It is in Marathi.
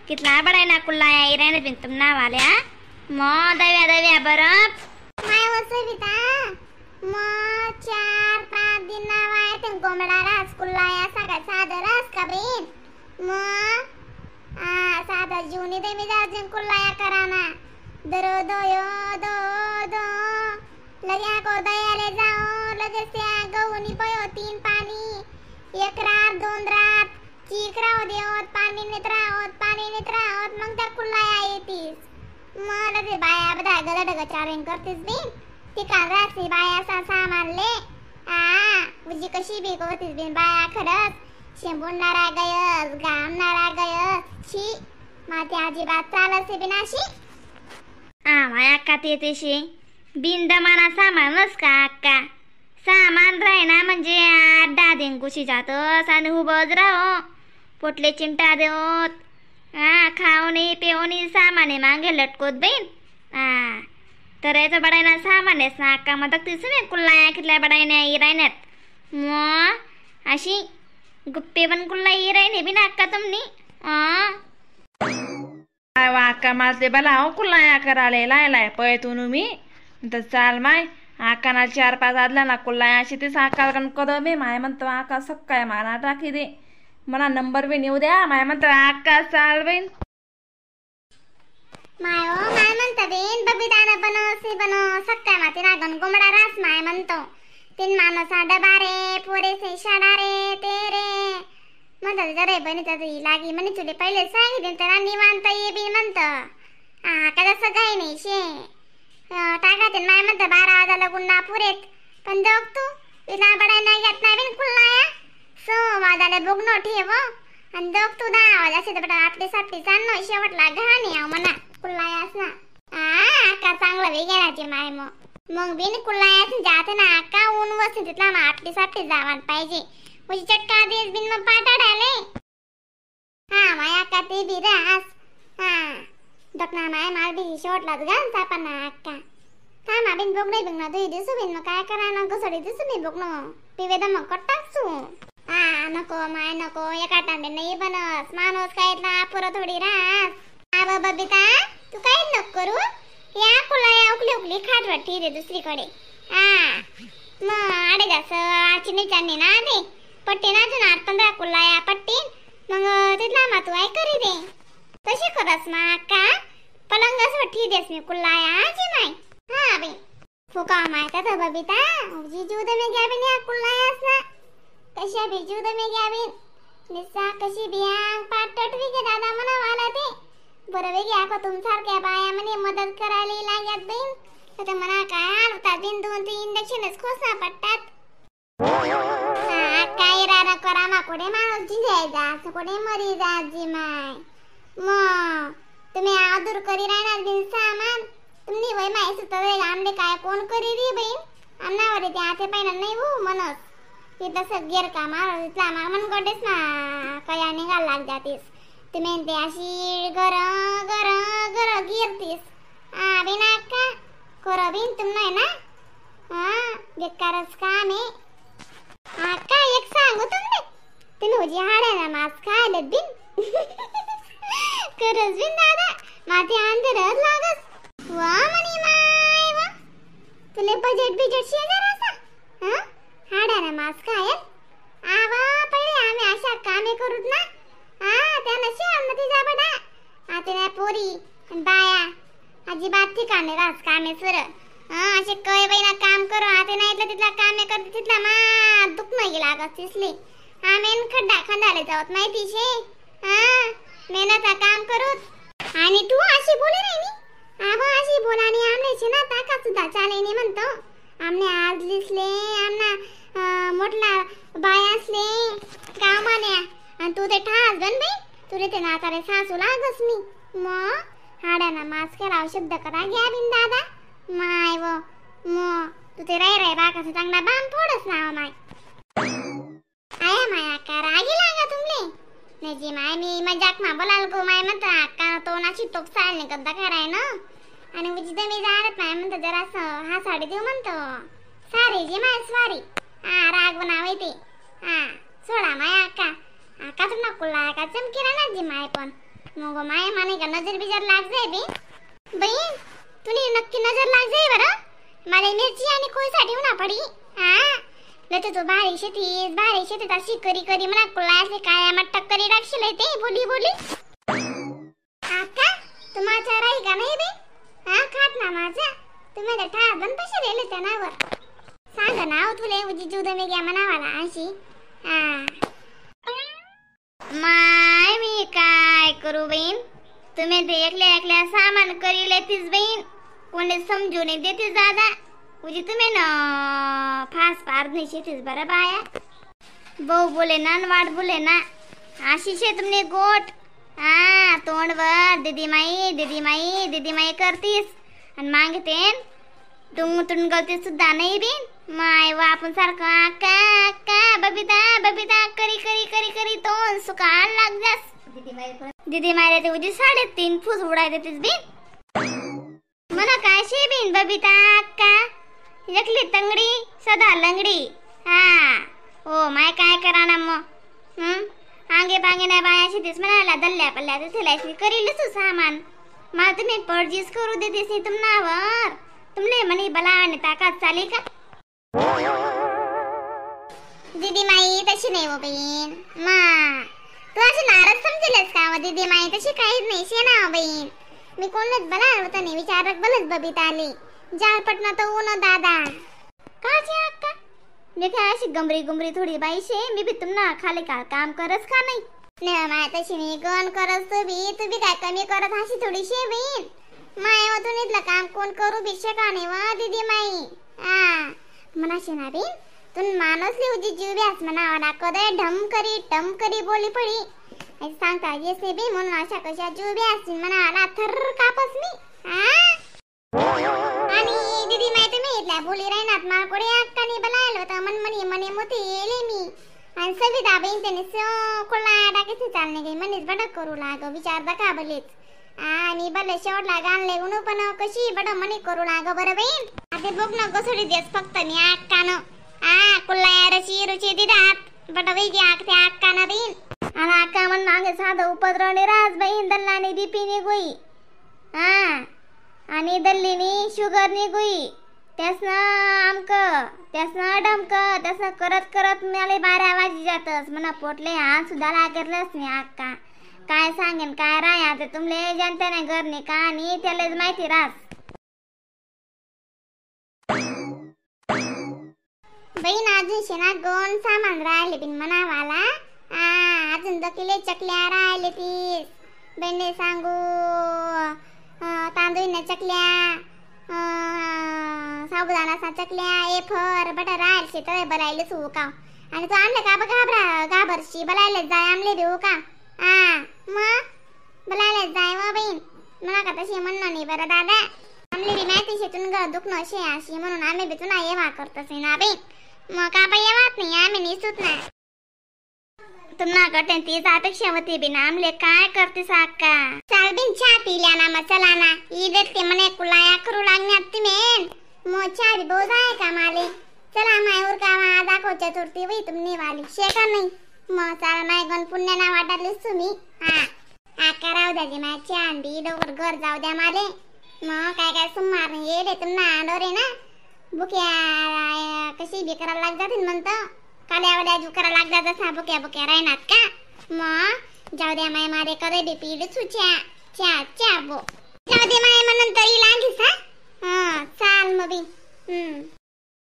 कितला बड़ा ना कुल्ला आई रहने बिन तुम ना वाले आ मो दव्या बरं माय वसविता मो 4-5 दिन ना वाय ते गोमडा रास कुल्ला या सगळा साधा रास का बिन मो साधा जुनी दे मी जाजन कुल्ला या कराना दरो दो यो दो लग्या को दयाले जाओ लगे से गवनी पयो 3 पाणी 1 रात 2 रात चीकराव देवत पाणी नेत्रावत मग त्या कुल्लाया येतीस मला ते बाया बदा गदड गचारेन करतीस बिन ती काल रात्री बाया सामान ले उजी कशी बी करतीस बिन बाया खरंच शेंबुणारा गयस गामणारा गयस छी माती अजिबात चालसे बिनाशी माया अक्का तेशी बिनदमाना सामानच का अक्का सामान राहिना म्हणजे 8-10 दिन कुशी जातस आणि उभंच राहो पोटले चिंटा देवत खावणी पेवणी सामाने मागे लटकोत बहीण तर याचं बडायना सामानेस ना अक्का मग तीच नाही कुल्ला कितल्या बडायना राहण्यात मग अशी गुप्पे पण कुल्ला राहिने बी ना अक्का तुमनी अक्का माझे बला हो कुल्ला या कराले लाय पय तू मी तर चाल माय आकाना 4-5 आदला ना कुल्ला अशी ते साकार कदमे माय म्हणतो आका सक्काय माना टाकी दे मला नंबर बी नेऊ द्या माय म्हणतो आका चाल बहीण माय म्हणता बेन बबिताना बनो सक्काय माती रागन गोमडा रास माय म्हणतो 3 माणसा डबा रे पोरे से शाडा रे ते रे म्हणता जरे बनीचा ती लागी म्हणे तुले पहिले सांगितले तर निवांत ये बी म्हणतं का जसं काही नाही शे टाकाते माय म्हणतं 12 वाजायला गुन्हा पुरेत पण दोग तू तिला बडाय नाही घेत नाही बिन कुल्लाया 6 वाजायला बघणं ठेव आणि दोग तू 10 वाजायचे तर आपली सापटी चालणं शेवटला घाण याव म्हणा कुल्लायास ना का चांगलं वेगळ्याचे माय मग बिन कुल्लायास जाते ना का ऊन वसते तिथला मग आपली सापटी जावान पाहिजे म्हणजे चटका देस बिन मग पाटाडाले माया का ते बी रास दकना माय मार बी शेवटलाच घाल सापाना अक्का थांबा बिन बघणे बघणं तुझी दिसू बिन मग काय करा ना घसडी दिसू मी बघणं पिवे दम कट्टाकसू नको माय नको एका टांडे नाही बनस माणूस काय पुरं थोडी रास बबिता तू काय नको करू या कुलाया उकली खाट रे दुसरीकडे मग आडे जास चिनी चांनी ना दे पट्टी ना तुन 8-15 कुलाया पट्टी मग तिथला मा तू आई करी दे तशी करस मा अक्का पलंगस वठी देस मी कुलाया आजी माय बे फुका माय का बबिता जी जूद में गया बिन या कुलायास ना कशा बी जूद में गया बिन निसा कशी बियांग पाटट वी के दादा मना वाला ते बरोबर घ्या का तुमसारख्या बाया म्हणे मदत करायला लागत बिन तर मना काय होता बिन 2-3 इंजेक्शनच खोसना पडतात काय रारा करा मा कोडे माणूस जिजायचा असं कोडे मरी जाजी माय मग तुम्ही आदूर करी राहणार बिन सामान तुम्ही वय माय सुतवे आमले काय कोण करी रे बहीण अन्नावर ते आते पाहिजे नाही हो मनस ते तसं गेर का मार इथला मा मन गडेस ना कया निघाल लाग जातीस तुम्ही ते अशी गर गिरतीस बिना का करो बिन तुम नाही ना बेकारच काम आहे काय एक सांगू तुम्ही उजी हाड्याना मास खायला बिन करस बिन दादा माती अंधेरच लागस वा मनी माय वा तुले बजेट शेजार असा हाड्याना मास खायत आवा पहिले आम्ही अशा कामे करूत ना त्याला शेअरमध्ये जा बडा आता पोरी बाया अजिबात ठिकाणी रास कामे सर असे कय बाईना काम करू आता नाही इथलं तिथला कामे करते तिथला मा दुख नाही लागत तिसली आमेन खड्डा खंडाले जावत माहिती शे मेहनत काम करूत आणि तू अशी बोले नाही नी आबा अशी बोलानी आमने छे ना ताका सुद्धा चाले नी म्हणतो आमने आज दिसले आमना मोठला बायासले कामाने आणि तू ते ठास बन बाई तुरे ते नातारे सासू लागस मी मग हाड्याना मास केला शब्द करा घ्या बिन दादा माय व मग तू ते राय बाकाचं चांगला बाम थोडस नाव माय आया माया का रागी लागा तुमले नाही जी माय मी मजाक मा बोलाल गो माय म्हणता का तोनाची टोक चालणे गद्दा कराय ना आणि उजिद मी जाणत नाही म्हणतो जरासं हा साडी देऊ म्हणतो सारी जी माय स्वारी राग बनावे ते सोडा माय आका तुम नकुला का चमकी राहणार जी माय पण मग माय माने का नजर बिजर लाग जाय बहीण तुनी नक्की नजर लाग जाय बरं मला मिरची आणि कोळसाठी म्हणा पडी हा लते तो बारी शेतीत अशी करी म्हणा कुळासे काय आम्हा टक्करी टाकशील ते बोली आका तुम्हाचा राही का नाही बे हा खात ना माझा तुम्ही तर ठा बन पैसे दिले त्या नावर सांग ना तुले उजी जुद मे घ्या म्हणावाला अशी हा माय मी काय करू बहीण तुम्ही ते एकल्या सामान करी लेतीस बहीण कोणी समजून देतीस दादा उजी तुम्ही न फास पार नाही शेतीस बरं बाया बहु बोले ना वाट बोले ना अशी शे तुमने गोट हा तोंडवर दीदी माई करतीस आणि मागते टुंग गलती सुद्धा नाही बिन माय वा आपण सारखं का बबिता करी तोंड सुकाळ लाग जास दीदी मायला ते उजी 3.5 फूस उडाय देतीस बिन मला काय शे बिन बबिता का एकली तंगडी सदा लंगडी हा ओ माय काय करा ना मग आंगे पांगे नाही बाया शेतीस म्हणाला दल्ल्या पल्ल्या तिथे करीलच सामान मला तुम्ही पर्जीस करू देतेस नाही तुम्हावर तुमले मनी बला आणि ताकद चाली का दीदी माई तशी नाही हो बहीण मा तू अशी नाराज समजेलस का व दीदी माई तशी काहीच नाही शे ना बहीण मी कोणच बला होता नाही विचारक बलच बबिता आली जाळ पटना तो ऊन दादा काची अक्का देखा अशी गमरी थोडी बाई शे मी भी तुमना खाली का काम करस का नाही नाही माय तशी नाही गण करस तू बी काय कमी करत अशी थोडीशी बहीण माय व तुनीतलं काम कोण करू बी शका नाही वा दीदी माई हा मनाशी ना बहीण तुन मानसली उजी जीव व्यास मनावा कदे ढम करी बोली पडी ऐसे सांगता येसे बी म्हणून अशा कशा जीव व्यास मनाला थर कापस मी आणि दीदी माई तुम्ही इथल्या बोली राहणार मला कोणी अक्कानी बनायला होतं मने मोठी येले मी आणि सविता बहीण त्याने कोळा टाकीचे चालणे काही मनीच बडक करू लाग विचार दका बलेच आणि बले शेवटला गाणले उनु पण कशी बड मनी करू लाग बरं बहीण आता बघ ना गसोडी देस फक्त नि अक्कानं कुल्ला रुची दिदात बड वेगी आकते अक्कानं बहीण आणि अक्का म्हण मागे साधं उपद्रवणे राज बहीण दल्लाने दीपीने गोई हा आणि दल्लीनी शुगरनी गोई त्यासनं डमक त्यासनं करत मला 12 वाजी जातस म्हणा पोटले हा सुद्धा लागरलंच नाही अक्का काय सांगेन काय राय आता तुमले जनतेने घरने का आणि त्यालाच माहिती रास बहीण अजून शेना गोन सामान राहिले बिन मनावाला अजून दकिले चकल्या राहिले तीस बहिणी सांगू तांदूळ चकल्या साबुदाणा चकल्या एफर बटर रायल शे तर बलायले सु का आणि तू आणले का घाबरशी बलायले जाय आमले देऊ का मग बलायले जाय वा बहीण मला का तशी म्हणणं नाही बरं दादा आमले बी माहिती शेतून घर दुखणं शे अशी म्हणून आम्ही बी तुला येवा करतस ना बहीण मग का बाई येवात नाही आम्ही निसूत ना तुम्हाला कटे तीच अपेक्षा होती बिना आमले काय करतेस अक्का चाल बिन चहा पिल्या ना मग चला ना ईदेत ते मने कुलाया करू लागण्यात तुम्ही मग चहा बी बोझ आहे का माले चला माय का दाखव चतुर्थी वही तुमने वाली शेका नाही मग चला माय गण पुण्य ना वाटलीस तुम्ही आका राहू द्याची माय चहा बी डोकर घर जाऊ द्या माले मग काय सुमार नाही येडे तुम्हाला आडोरे ना बुक्या कशी बी करायला लाग जातील म्हणतं काल्यावड्या जू करा लागदा जसा बुक्या राहणार का मग जाऊ द्या माय मारे करे बी पीड सुच्या चा बो जाऊ दे माय म्हणून तरी